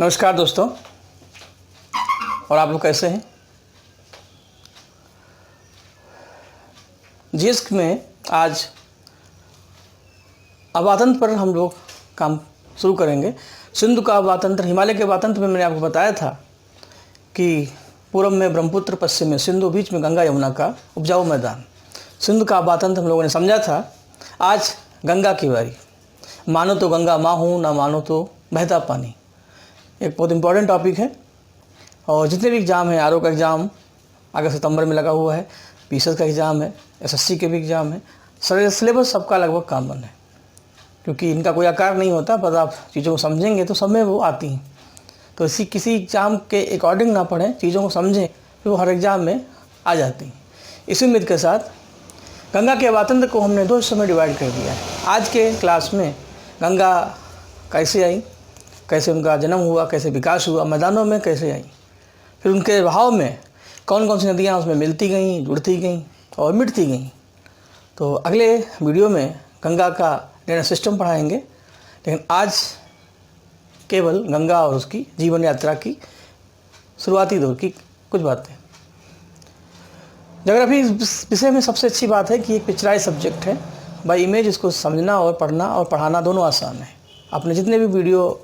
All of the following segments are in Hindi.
नमस्कार दोस्तों, और आप लोग कैसे हैं। जिस्क में आज अवातंत्र पर हम लोग काम शुरू करेंगे। सिंधु का अवातंत्र, हिमालय के अवातंत्र में मैंने आपको बताया था कि पूरब में ब्रह्मपुत्र, पश्चिम में सिंधु, बीच में गंगा यमुना का उपजाऊ मैदान। सिंधु का अवातंत्र हम लोगों ने समझा था। आज गंगा की बारी। मानो तो गंगा माँ हूँ, ना मानो तो बहता पानी। एक बहुत इंपॉर्टेंट टॉपिक है और जितने भी एग्ज़ाम हैं, आरओ का एग्ज़ाम अगस्त सितंबर में लगा हुआ है, पीसीएस का एग्ज़ाम है, एसएससी के भी एग्ज़ाम है। सिलेबस सबका लगभग कॉमन है क्योंकि इनका कोई आकार नहीं होता, पर आप चीज़ों को समझेंगे तो सब में वो आती हैं। तो इसी किसी एग्ज़ाम के अकॉर्डिंग ना पढ़ें, चीज़ों को समझें तो वो हर एग्ज़ाम में आ जाती हैं। इसी उम्मीद के साथ गंगा के अवातंत्र को हमने दो हिस्सों में डिवाइड कर दिया है। आज के क्लास में गंगा कैसे आई, कैसे उनका जन्म हुआ, कैसे विकास हुआ, मैदानों में कैसे आई, फिर उनके बहाव में कौन कौन सी नदियाँ उसमें मिलती गईं, जुड़ती गईं और मिटती गईं। तो अगले वीडियो में गंगा का ड्रेनेज सिस्टम पढ़ाएंगे, लेकिन आज केवल गंगा और उसकी जीवन यात्रा की शुरुआती दौर की कुछ बातें। ज्योग्राफी विषय में सबसे अच्छी बात है कि एक पिक्चराइज सब्जेक्ट है। बाय इमेज इसको समझना और पढ़ना और पढ़ाना दोनों आसान है। आपने जितने भी वीडियो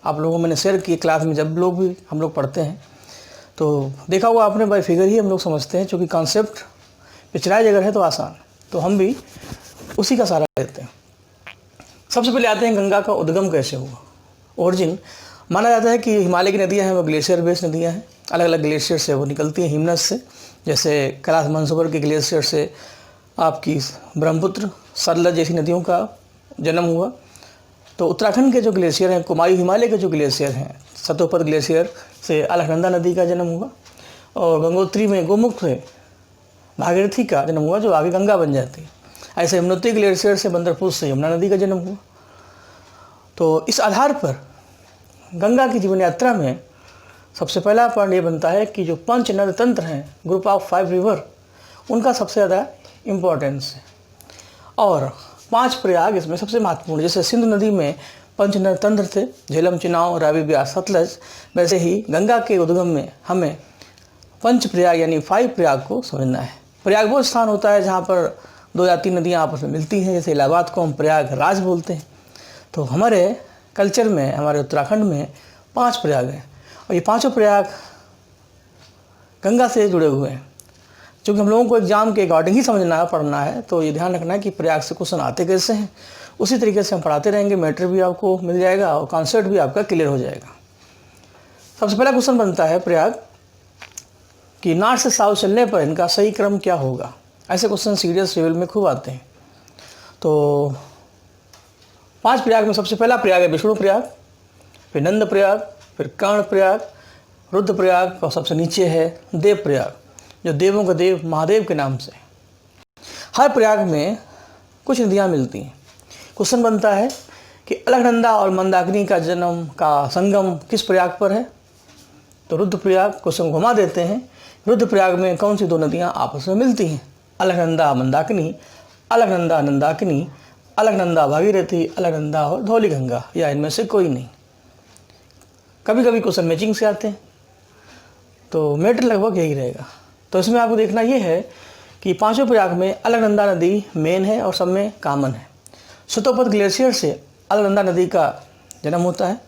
आप लोगों मैंने शेयर किए क्लास में, जब लोग भी हम लोग पढ़ते हैं तो देखा हुआ आपने, बाय फिगर ही हम लोग समझते हैं, क्योंकि कॉन्सेप्ट पिक्चराइज अगर है तो आसान, तो हम भी उसी का सहारा लेते हैं। सबसे पहले आते हैं गंगा का उद्गम कैसे हुआ। ओरिजिन माना जाता है कि हिमालय की नदियाँ हैं वो ग्लेशियर बेस्ड नदियाँ हैं। अलग अलग ग्लेशियर से वो निकलती हैं, हिमनस से, जैसे कैलाश मानसरोवर के ग्लेशियर से आपकी ब्रह्मपुत्र, सतलज जैसी नदियों का जन्म हुआ। तो उत्तराखंड के जो ग्लेशियर हैं, कुमायूं हिमालय के जो ग्लेशियर हैं, सतोपद ग्लेशियर से अलकनंदा नदी का जन्म हुआ, और गंगोत्री में गोमुख से भागीरथी का जन्म हुआ जो आगे गंगा बन जाती है। ऐसे यमुनोत्री ग्लेशियर से बंदरपुर से यमुना नदी का जन्म हुआ। तो इस आधार पर गंगा की जीवन यात्रा में सबसे पहला पॉइंट ये बनता है कि जो पंच नद तंत्र हैं, ग्रुप ऑफ 5 रिवर, उनका सबसे ज़्यादा इम्पोर्टेंस है। और 5 प्रयाग इसमें सबसे महत्वपूर्ण। जैसे सिंधु नदी में पंच नद तंत्र थे, झेलम, चिनाव, रावी, ब्यास, सतलज, वैसे ही गंगा के उद्गम में हमें पंच प्रयाग यानी 5 प्रयाग को समझना है। प्रयाग वो स्थान होता है जहाँ पर 2 या 3 नदियाँ आपस में मिलती हैं। जैसे इलाहाबाद को हम प्रयागराज बोलते हैं। तो हमारे कल्चर में, हमारे उत्तराखंड में 5 प्रयाग हैं, और ये पाँचों प्रयाग गंगा से जुड़े हुए हैं। क्योंकि हम लोगों को एग्जाम के अकॉर्डिंग ही समझना है, पढ़ना है, तो ये ध्यान रखना है कि प्रयाग से क्वेश्चन आते कैसे हैं। उसी तरीके से हम पढ़ाते रहेंगे, मैटर भी आपको मिल जाएगा और कॉन्सेप्ट भी आपका क्लियर हो जाएगा। सबसे पहला क्वेश्चन बनता है प्रयाग कि नॉर्थ से साउथ चलने पर इनका सही क्रम क्या होगा। ऐसे क्वेश्चन सीरियस लेवल में खूब आते हैं। तो 5 प्रयाग में सबसे पहला प्रयाग है विष्णु प्रयाग, फिर नंद प्रयाग, फिर कर्ण प्रयाग, रुद्र प्रयाग, और सबसे नीचे है देव प्रयाग, जो देवों का देव महादेव के नाम से। हर प्रयाग में कुछ नदियाँ मिलती हैं। क्वेश्चन बनता है कि अलकनंदा और मंदाकिनी का जन्म का संगम किस प्रयाग पर है। तो रुद्र प्रयाग, क्वेश्चन घुमा देते हैं, रुद्र प्रयाग में कौन सी 2 नदियाँ आपस में मिलती हैं। अलकनंदा मंदाकिनी, अलकनंदा नंदाकिनी, अलकनंदा भागीरथी, अलकनंदा और धौलीगंगा, या इनमें से कोई नहीं। कभी कभी क्वेश्चन मैचिंग से आते हैं, तो मैटर लगभग यही रहेगा। तो इसमें आपको देखना ये है कि 5 प्रयाग में अलकनंदा नदी मेन है और सब में कॉमन है। सतोपद ग्लेशियर से अलकनंदा नदी का जन्म होता है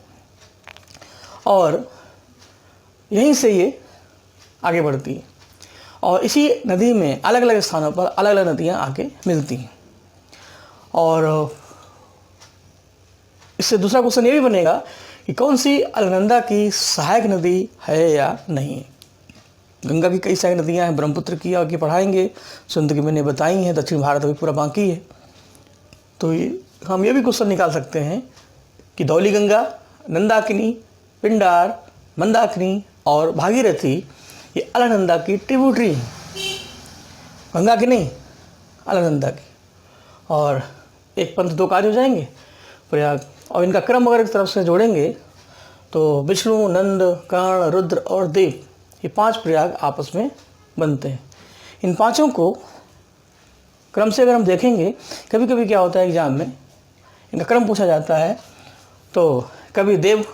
और यहीं से ये आगे बढ़ती है, और इसी नदी में अलग अलग स्थानों पर अलग अलग नदियाँ आके मिलती हैं। और इससे दूसरा क्वेश्चन ये भी बनेगा कि कौन सी अलकनंदा की सहायक नदी है या नहीं। गंगा की कई सारी नदियाँ हैं, ब्रह्मपुत्र की आगे पढ़ाएंगे, सिंधु की मैंने बताई हैं, दक्षिण भारत अभी पूरा बाकी है। तो हम ये भी क्वेश्चन निकाल सकते हैं कि धौलीगंगा, नंदाकिनी, पिंडार, मंदाकिनी और भागीरथी ये अलकनंदा की ट्रिब्यूटरी हैं, गंगा की नहीं, अलकनंदा की। और एक पंथ 2 कार्य हो जाएंगे प्रयाग, और इनका क्रम अगर एक तरफ से जोड़ेंगे तो विष्णु, नंद, कर्ण, रुद्र और देव, ये 5 प्रयाग आपस में बनते हैं। इन पांचों को क्रम से अगर हम देखेंगे, कभी कभी क्या होता है एग्जाम में इनका क्रम पूछा जाता है, तो कभी देव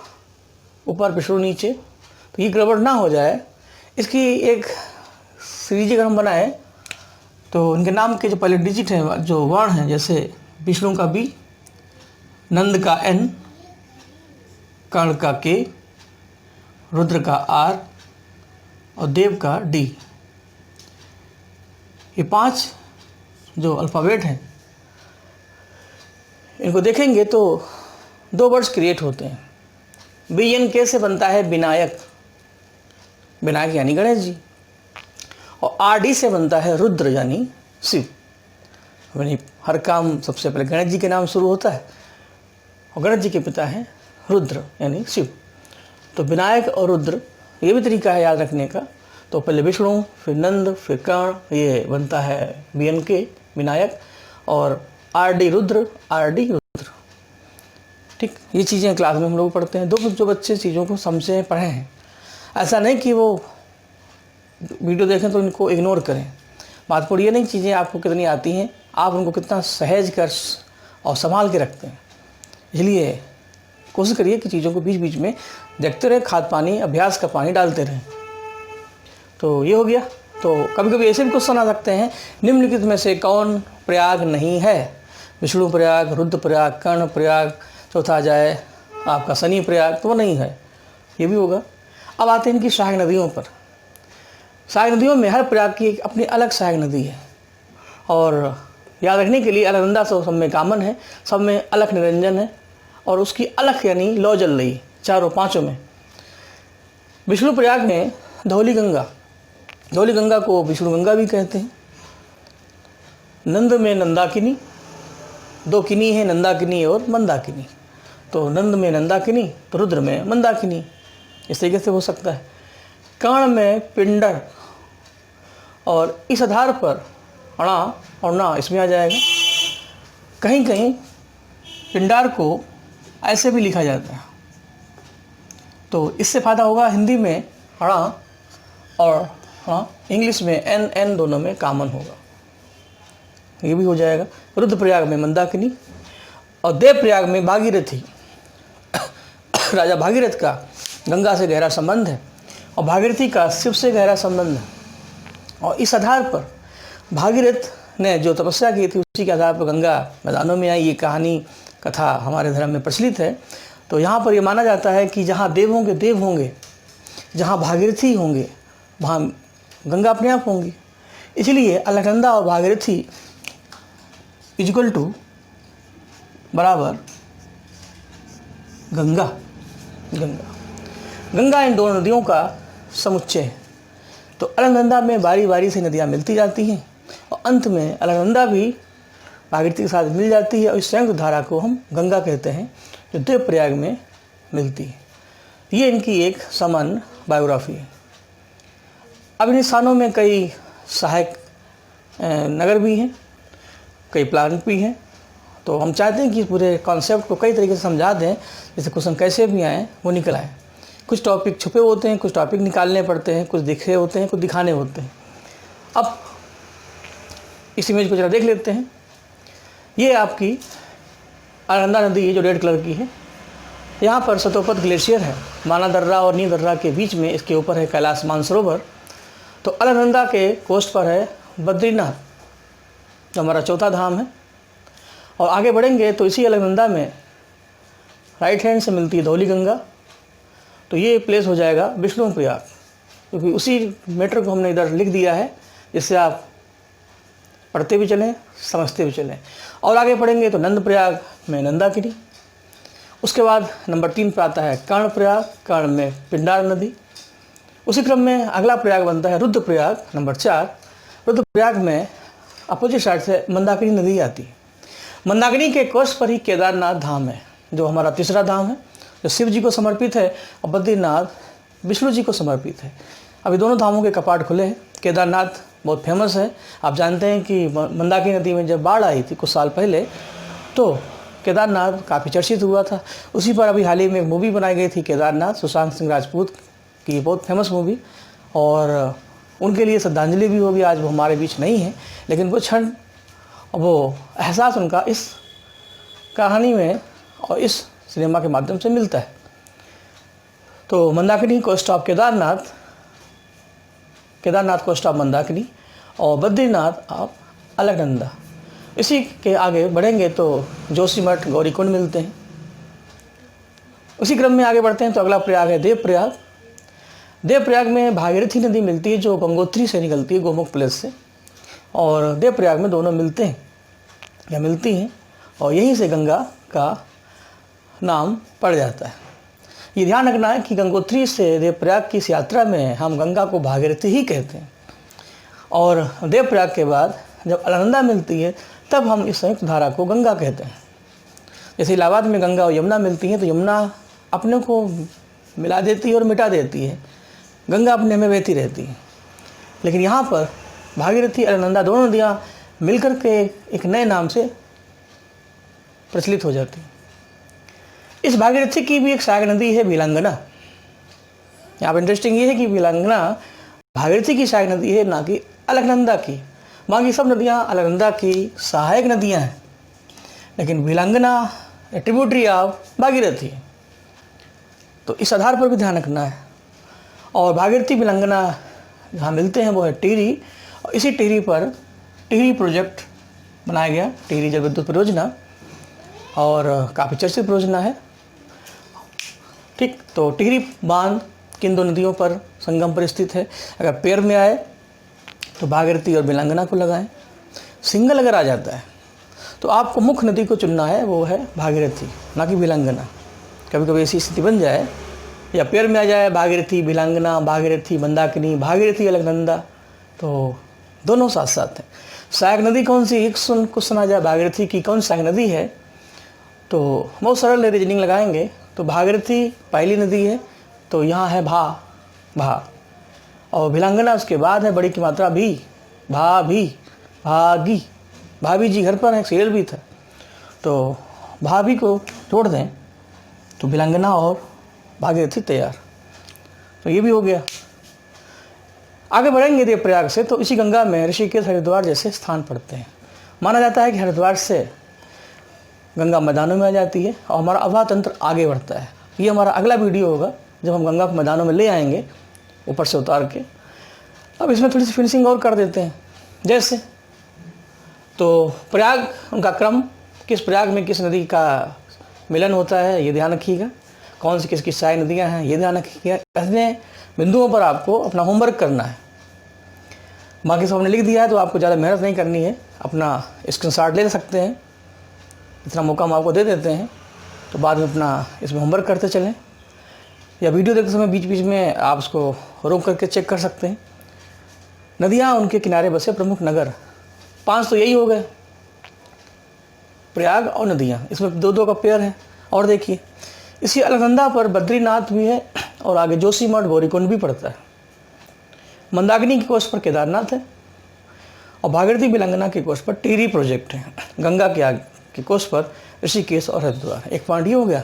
ऊपर विष्णु नीचे, तो ये गड़बड़ ना हो जाए इसकी एक सीरीज अगर हम बनाए तो उनके नाम के जो पहले डिजिट हैं, जो वर्ण हैं, जैसे विष्णु का बी, नंद का एन, कर्ण का के, रुद्र का आर और देव का डी, ये 5 जो अल्फ़ाबेट हैं इनको देखेंगे तो 2 वर्ड्स क्रिएट होते हैं। BNK से बनता है विनायक, विनायक यानी गणेश जी, और RD से बनता है रुद्र यानी शिव। यानी हर काम सबसे पहले गणेश जी के नाम शुरू होता है और गणेश जी के पिता हैं रुद्र यानी शिव। तो विनायक और रुद्र ये भी तरीका है याद रखने का। तो पहले विष्णु, फिर नंद, फिर कर्ण, ये बनता है BNK विनायक, और RD रुद्र, RD रुद्र। ठीक, ये चीज़ें क्लास में हम लोग पढ़ते हैं। जो बच्चे चीज़ों को समझे पढ़े हैं, ऐसा नहीं कि वो वीडियो देखें तो इनको इग्नोर करें। महत्वपूर्ण ये नहीं चीज़ें आपको कितनी आती हैं, आप उनको कितना सहज कर और संभाल के रखते हैं। इसलिए कोशिश करिए कि चीज़ों को बीच बीच में देखते रहें, खाद पानी, अभ्यास का पानी डालते रहें। तो ये हो गया। तो कभी कभी ऐसे भी क्वेश्चन आ सकते हैं, निम्नलिखित में से कौन प्रयाग नहीं है? विष्णु प्रयाग, रुद्र प्रयाग, कर्ण प्रयाग, चौथा आ जाए आपका शनि प्रयाग, तो वो नहीं है, ये भी होगा। अब आते हैं इनकी सहायक नदियों पर। सहायक नदियों में हर प्रयाग की एक अपनी अलग सहायक नदी है, और याद रखने के लिए अलकनंदा सब में कॉमन है, सब में अलख निरंजन है, और उसकी अलख यानी लौ जल रही, चारों पांचों में। विष्णु प्रयाग में धौली गंगा को विष्णु गंगा भी कहते हैं। नंद में नंदाकिनी, 2 किनी है, नंदाकिनी और मंदाकिनी। तो नंद में नंदाकिनी तो रुद्र में मंदाकिनी, इस तरीके से हो सकता है। कर्ण में पिंडर, और इस आधार पर अणा और ना इसमें आ जाएगा। कहीं कहीं पिंडार को ऐसे भी लिखा जाता है, तो इससे फ़ायदा होगा। हिंदी में अणा और इंग्लिश में एन दोनों में कॉमन होगा, ये भी हो जाएगा। रुद्रप्रयाग में मंदाकिनी और देवप्रयाग में भागीरथी। राजा भागीरथ का गंगा से गहरा संबंध है और भागीरथी का शिव से गहरा संबंध है, और इस आधार पर भागीरथ ने जो तपस्या की थी उसी के आधार पर गंगा मैदानों में आई। ये कहानी कथा हमारे धर्म में प्रचलित है। तो यहाँ पर ये माना जाता है कि जहाँ देवों के देव होंगे, जहाँ भागीरथी होंगे, वहाँ गंगा अपने आप होंगी। इसलिए अलकनंदा और भागीरथी इक्वल टू बराबर गंगा इन दोनों नदियों का समुच्चय है। तो अलकनंदा में बारी बारी से नदियाँ मिलती जाती हैं, और अंत में अलकनंदा भी भागीरथी के साथ मिल जाती है, और इस संयुक्त धारा को हम गंगा कहते हैं, जो देवप्रयाग में मिलती है। ये इनकी एक सामान्य बायोग्राफी है। अब इन स्थानों में कई सहायक नगर भी हैं, कई प्लांट भी हैं। तो हम चाहते हैं कि पूरे कॉन्सेप्ट को कई तरीके से समझा दें, जैसे क्वेश्चन कैसे भी आए वो निकल आए। कुछ टॉपिक छुपे होते हैं, कुछ टॉपिक निकालने पड़ते हैं, कुछ दिखे होते हैं, कुछ दिखाने होते हैं। अब इस इमेज को जरा देख लेते हैं। ये आपकी अलकनंदा नदी है जो रेड कलर की है। यहाँ पर सतोपत ग्लेशियर है, माना दर्रा और नी दर्रा के बीच में, इसके ऊपर है कैलाश मानसरोवर। तो अलकनंदा के कोस्ट पर है बद्रीनाथ, जो हमारा चौथा धाम है। और आगे बढ़ेंगे तो इसी अलकनंदा में राइट हैंड से मिलती है धौली गंगा, तो ये प्लेस हो जाएगा विष्णु प्रयाग, क्योंकि उसी मैटर को हमने इधर लिख दिया है, जिससे आप पढ़ते भी चलें, समझते भी चलें। और आगे पढ़ेंगे तो नंद प्रयाग में नंदाकिनी। उसके बाद नंबर 3 पर आता है कर्ण प्रयाग, कर्ण में पिंडार नदी। उसी क्रम में अगला प्रयाग बनता है रुद्रप्रयाग नंबर 4। रुद्रप्रयाग में अपोजिट साइड से मंदाकिनी नदी आती है। मंदाकिनी के कोर्स पर ही केदारनाथ धाम है, जो हमारा तीसरा धाम है, जो शिव जी को समर्पित है, और बद्रीनाथ विष्णु जी को समर्पित है। अभी दोनों धामों के कपाट खुले हैं। केदारनाथ बहुत फेमस है। आप जानते हैं कि मंदाकिनी नदी में जब बाढ़ आई थी कुछ साल पहले, तो केदारनाथ काफ़ी चर्चित हुआ था। उसी पर अभी हाल ही में एक मूवी बनाई गई थी केदारनाथ, सुशांत सिंह राजपूत की बहुत फेमस मूवी, और उनके लिए श्रद्धांजलि भी होगी। आज वो हमारे बीच नहीं है, लेकिन वो क्षण, वो एहसास उनका इस कहानी में और इस सिनेमा के माध्यम से मिलता है। तो मंदाकिनी को स्टॉप केदारनाथ, केदारनाथ को स्टॉप मंदाकिनी, और बद्रीनाथ आप अलकनंदा। इसी के आगे बढ़ेंगे तो जोशीमठ, गौरीकुंड मिलते हैं। उसी क्रम में आगे बढ़ते हैं तो अगला प्रयाग है देवप्रयाग। देवप्रयाग में भागीरथी नदी मिलती है जो गंगोत्री से निकलती है, गोमुख प्लेस से, और देवप्रयाग में दोनों मिलते हैं या मिलती हैं, और यहीं से गंगा का नाम पड़ जाता है। ये ध्यान रखना है कि गंगोत्री से देवप्रयाग की इस यात्रा में हम गंगा को भागीरथी ही कहते हैं, और देवप्रयाग के बाद जब अलकनंदा मिलती है तब हम इस संयुक्त धारा को गंगा कहते हैं। जैसे इलाहाबाद में गंगा और यमुना मिलती हैं तो यमुना अपने को मिला देती है और मिटा देती है, गंगा अपने में बहती रहती है। लेकिन यहाँ पर भागीरथी, अलकनंदा दोनों नदियाँ मिलकर के एक नए नाम से प्रचलित हो जाती है। इस भागीरथी की भी एक सहायक नदी है भिलंगना। यहाँ पर इंटरेस्टिंग ये है कि भिलंगना भागीरथी की सहायक नदी है, ना कि अलकनंदा की। बाकी सब नदियाँ अलकनंदा की सहायक नदियाँ हैं, लेकिन भिलंगना ट्रिब्यूटरी ऑफ भागीरथी। तो इस आधार पर भी ध्यान रखना है। और भागीरथी भिलंगना जहाँ मिलते हैं वो है टिहरी, और इसी टिहरी पर टिहरी प्रोजेक्ट बनाया गया, टिहरी जल विद्युत परियोजना, और काफ़ी चर्चित परियोजना है। ठीक, तो टिहरी बांध किन दो नदियों पर संगम पर स्थित है। अगर पेड़ में आए तो भागीरथी और भिलंगना को लगाएं। सिंगल अगर आ जाता है तो आपको मुख्य नदी को चुनना है, वो है भागीरथी, ना कि भिलंगना। कभी कभी ऐसी स्थिति बन जाए या पेड़ में आ जाए भागीरथी भिलंगना, भागीरथी मंदाकिनी, भागीरथी अलकनंदा, तो दोनों साथ साथ हैं। सहायक नदी कौन सी, एक क्वेश्चन आ जाए भागीरथी की कौन सहायक नदी है, तो बहुत सरल रीजनिंग लगाएंगे। तो भागीरथी पहली नदी है तो यहाँ है भा, और भिलंगना उसके बाद है, बड़ी की मात्रा भी, भागी, भाभी जी घर पर है, सीरियल भी था, तो भाभी को जोड़ दें तो भिलंगना और भागीरथी तैयार। तो ये भी हो गया। आगे बढ़ेंगे देवप्रयाग से तो इसी गंगा में ऋषिकेश, हरिद्वार जैसे स्थान पड़ते हैं। माना जाता है कि हरिद्वार से गंगा मैदानों में आ जाती है और हमारा अभा तंत्र आगे बढ़ता है। ये हमारा अगला वीडियो होगा जब हम गंगा को मैदानों में ले आएंगे ऊपर से उतार के। अब इसमें थोड़ी सी फिनिशिंग और कर देते हैं। जैसे तो प्रयाग, उनका क्रम, किस प्रयाग में किस नदी का मिलन होता है ये ध्यान रखिएगा, कौन सी किसकी सहायक नदियाँ हैं ये ध्यान रखिएगा। ऐसे बिंदुओं पर आपको अपना होमवर्क करना है। बाकी सब हमने लिख दिया है तो आपको ज़्यादा मेहनत नहीं करनी है, अपना स्क्रीनशॉट ले सकते हैं, इतना मौका हम आपको दे देते हैं। तो बाद में अपना इसमें होमवर्क करते चलें, या वीडियो देखते समय बीच बीच में आप उसको रोक करके चेक कर सकते हैं। नदियाँ, उनके किनारे बसे प्रमुख नगर, 5 तो यही हो गए, प्रयाग और नदियाँ, इसमें दो का पेयर है। और देखिए इसी अलकनंदा पर बद्रीनाथ भी है और आगे जोशीमठ, गौरीकुंड भी पड़ता है। मंदाकिनी की कोस्ट पर केदारनाथ है और भागीरथी भिलंगना की कोस्ट पर टिहरी प्रोजेक्ट है। गंगा के आगे की कोस्ट पर ऋषिकेश और हरिद्वार। एक पॉइंट ये हो गया।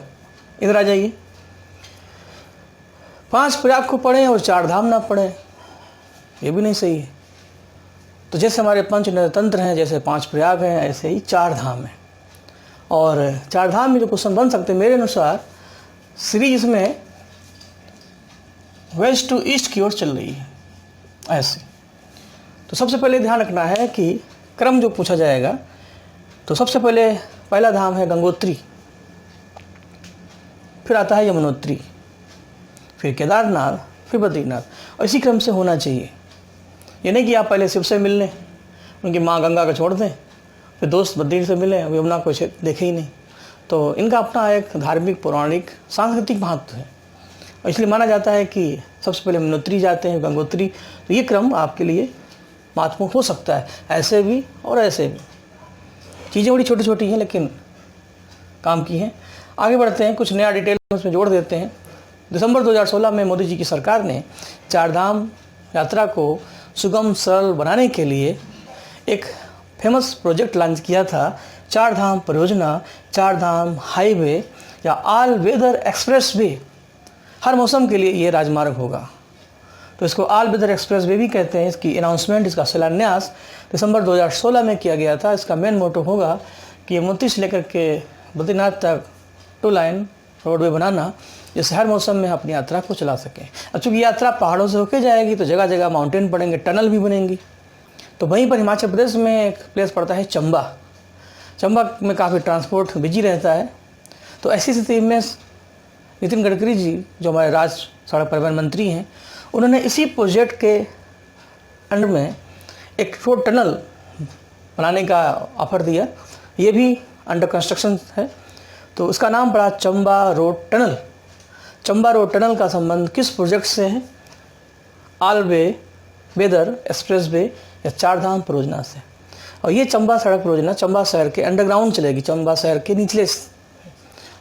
इधर आ जाइए, 5 प्रयाग को पढ़ें और 4 धाम ना पढ़ें, ये भी नहीं सही है। तो जैसे हमारे पंच तंत्र हैं, जैसे 5 प्रयाग हैं, ऐसे ही 4 धाम हैं। और 4 धाम में जो क्वेश्चन बन सकते हैं मेरे अनुसार, सीरीज में वेस्ट टू ईस्ट की ओर चल रही है ऐसे। तो सबसे पहले ध्यान रखना है कि क्रम जो पूछा जाएगा, तो सबसे पहले पहला धाम है गंगोत्री, फिर आता है यमुनोत्री, फिर केदारनाथ, फिर बद्रीनाथ, और इसी क्रम से होना चाहिए। ये नहीं कि आप पहले शिव से मिल लें, उनकी माँ गंगा को छोड़ दें, फिर दोस्त बद्री से मिले, यमुना को देखे ही नहीं। तो इनका अपना एक धार्मिक, पौराणिक, सांस्कृतिक महत्व है, और इसलिए माना जाता है कि सबसे पहले यमुनोत्री जाते हैं, गंगोत्री। तो ये क्रम आपके लिए महत्वपूर्ण हो सकता है, ऐसे भी और ऐसे भी। चीज़ें बड़ी छोटी छोटी हैं लेकिन काम की हैं। आगे बढ़ते हैं, कुछ नया डिटेल उसमें जोड़ देते हैं। दिसंबर 2016 में मोदी जी की सरकार ने 4 धाम यात्रा को सुगम, सरल बनाने के लिए एक फेमस प्रोजेक्ट लॉन्च किया था, 4 धाम परियोजना, 4 धाम हाईवे या ऑल वेदर एक्सप्रेस वे। हर मौसम के लिए ये राजमार्ग होगा, तो इसको ऑल वेदर एक्सप्रेस वे भी कहते हैं। इसकी अनाउंसमेंट, इसका शिलान्यास दिसंबर 2016 में किया गया था। इसका मेन मोटो होगा कि यमुनोत्री से लेकर के बद्रीनाथ तक 2 लाइन रोडवे बनाना, जिससे हर मौसम में अपनी यात्रा को चला सकें। अब चूँकि यात्रा पहाड़ों से होकर जाएगी तो जगह जगह माउंटेन पड़ेंगे, टनल भी बनेंगी। तो वहीं पर हिमाचल प्रदेश में एक प्लेस पड़ता है चंबा। चंबा में काफ़ी ट्रांसपोर्ट बिजी रहता है। तो ऐसी स्थिति में नितिन गडकरी जी, जो हमारे राज्य सड़क परिवहन मंत्री हैं, उन्होंने इसी प्रोजेक्ट के अंडर में एक रोड टनल बनाने का ऑफर दिया। ये भी अंडर कंस्ट्रक्शन है। तो उसका नाम पड़ा Chamba road tunnel. Chamba road tunnel का संबंध किस प्रोजेक्ट से है? ऑल वेदर एक्सप्रेस वे या चार धाम परियोजना से। और ये चंबा सड़क परियोजना चंबा शहर के अंडरग्राउंड चलेगी, चंबा शहर के निचले,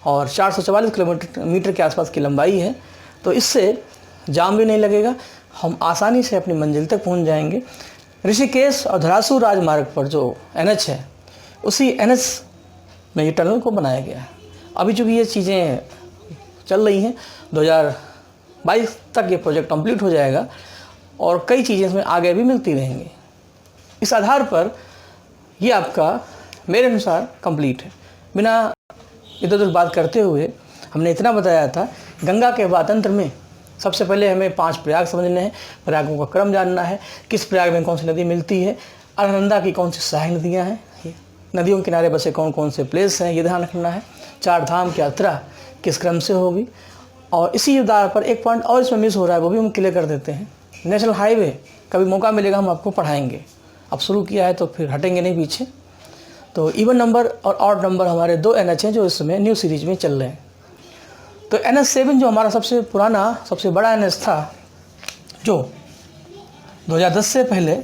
और 444 किलोमीटर के आसपास की लंबाई है। तो इससे जाम भी नहीं लगेगा, हम आसानी से अपनी मंजिल तक पहुंच जाएंगे। ऋषिकेश और धरासू राजमार्ग पर जो NH है, उसी NH में ये टनल को बनाया गया है। अभी चूँकि ये चीज़ें चल रही हैं, 2022 तक ये प्रोजेक्ट कंप्लीट हो जाएगा और कई चीज़ें इसमें आगे भी मिलती रहेंगी। इस आधार पर ये आपका मेरे अनुसार कंप्लीट है। बिना इधर उधर बात करते हुए हमने इतना बताया था, गंगा के वातंत्र में सबसे पहले हमें 5 प्रयाग समझने हैं, प्रयागों का क्रम जानना है, किस प्रयाग में कौन सी नदी मिलती है, अलकनंदा की कौन सी सहायक नदियाँ हैं, नदियों के किनारे बसे कौन कौन से प्लेस हैं, ये ध्यान रखना है। 4 धाम की यात्रा किस क्रम से होगी, और इसी आधार पर एक पॉइंट और इसमें मिस हो रहा है, वो भी हम क्लियर कर देते हैं। नेशनल हाईवे कभी मौका मिलेगा हम आपको पढ़ाएंगे, अब शुरू किया है तो फिर हटेंगे नहीं पीछे। तो इवन नंबर और ऑड नंबर हमारे 2 NH हैं जो इस समय न्यू सीरीज में चल रहे हैं। तो NH7 जो हमारा सबसे पुराना सबसे बड़ा NH था, जो 2010 से पहले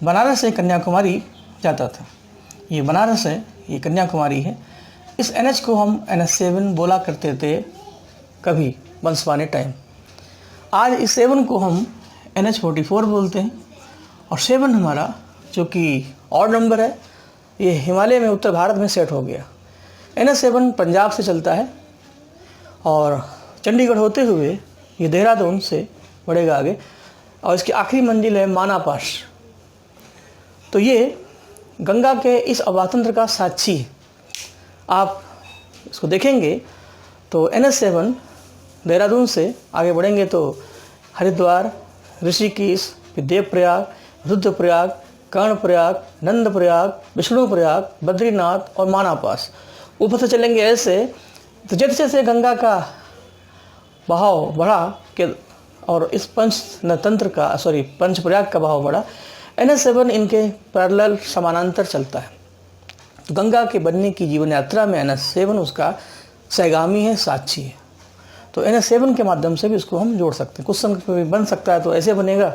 बनारस से कन्याकुमारी जाता था, ये बनारस है, ये कन्याकुमारी है। इस NH को हम NH7 बोला करते थे कभी बंसवाने टाइम। आज इस 7 को हम NH44 बोलते हैं। और 7 हमारा जो कि ऑड नंबर है, ये हिमालय में उत्तर भारत में सेट हो गया। NH7 पंजाब से चलता है और चंडीगढ़ होते हुए ये देहरादून से बढ़ेगा आगे, और इसकी आखिरी मंजिल है माना पास। तो ये गंगा के इस अवातंत्र का साक्षी है। आप इसको देखेंगे तो NH7 देहरादून से आगे बढ़ेंगे तो हरिद्वार, ऋषिकेश, देवप्रयाग, रुद्रप्रयाग, कर्णप्रयाग, नंदप्रयाग, विष्णुप्रयाग, बद्रीनाथ और माना पास। ऊपर से चलेंगे ऐसे, तो जैसे जैसे गंगा का बहाव बढ़ा के और इस पंचप्रयाग का बहाव बढ़ा, NH7 इनके पैरेलल समानांतर चलता है। तो गंगा के बनने की जीवन यात्रा में NH7 उसका सहगामी है, साक्षी है। तो NH7 के माध्यम से भी इसको हम जोड़ सकते हैं। क्वेश्चन भी बन सकता है तो ऐसे बनेगा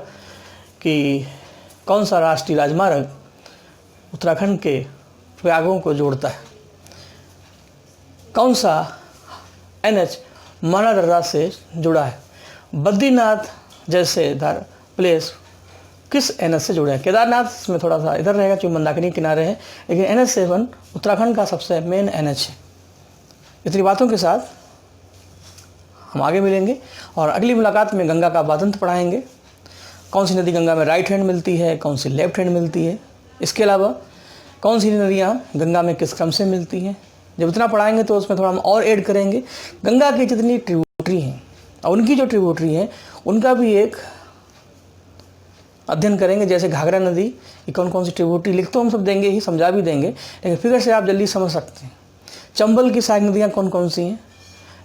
कि कौन सा राष्ट्रीय राजमार्ग उत्तराखंड के प्रयागों को जोड़ता है, कौन सा NH माना दर्रा से जुड़ा है, बद्रीनाथ जैसे प्लेस किस NH से जुड़े हैं, केदारनाथ इसमें थोड़ा सा इधर रहेगा क्योंकि मंदाकिनी किनारे हैं, लेकिन NH7 उत्तराखंड का सबसे मेन NH है। इतनी बातों के साथ हम आगे मिलेंगे और अगली मुलाकात में गंगा का वातंत्र पढ़ाएंगे। कौन सी नदी गंगा में राइट हैंड मिलती है, कौन सी लेफ्ट हैंड मिलती है, इसके अलावा कौन सी नदियाँ गंगा में किस क्रम से मिलती हैं। जब इतना पढ़ाएंगे तो उसमें थोड़ा हम और ऐड करेंगे। गंगा की जितनी ट्रिब्यूटरी हैं और उनकी जो ट्रिब्यूटरी हैं उनका भी एक अध्ययन करेंगे। जैसे घाघरा नदी की कौन कौन सी ट्रिब्यूटरी, लिख तो हम सब देंगे ही, समझा भी देंगे, लेकिन फिगर से आप जल्दी समझ सकते हैं। चंबल की सहायक नदियाँ कौन कौन सी हैं,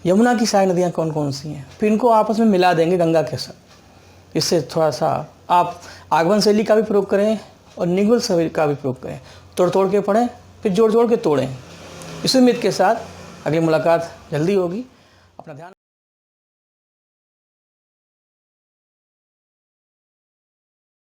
यमुना की सहायक नदियाँ कौन कौन सी हैं, फिर इनको आपस में मिला देंगे गंगा के साथ। इससे थोड़ा सा आप आगमन शैली का भी प्रयोग करें और निगुल शैली का भी प्रयोग करें, तोड़ तोड़ के पढ़ें, फिर जोड़ जोड़ के तोड़ें। इस उम्मीद के साथ अगली मुलाकात जल्दी होगी। अपना ध्यान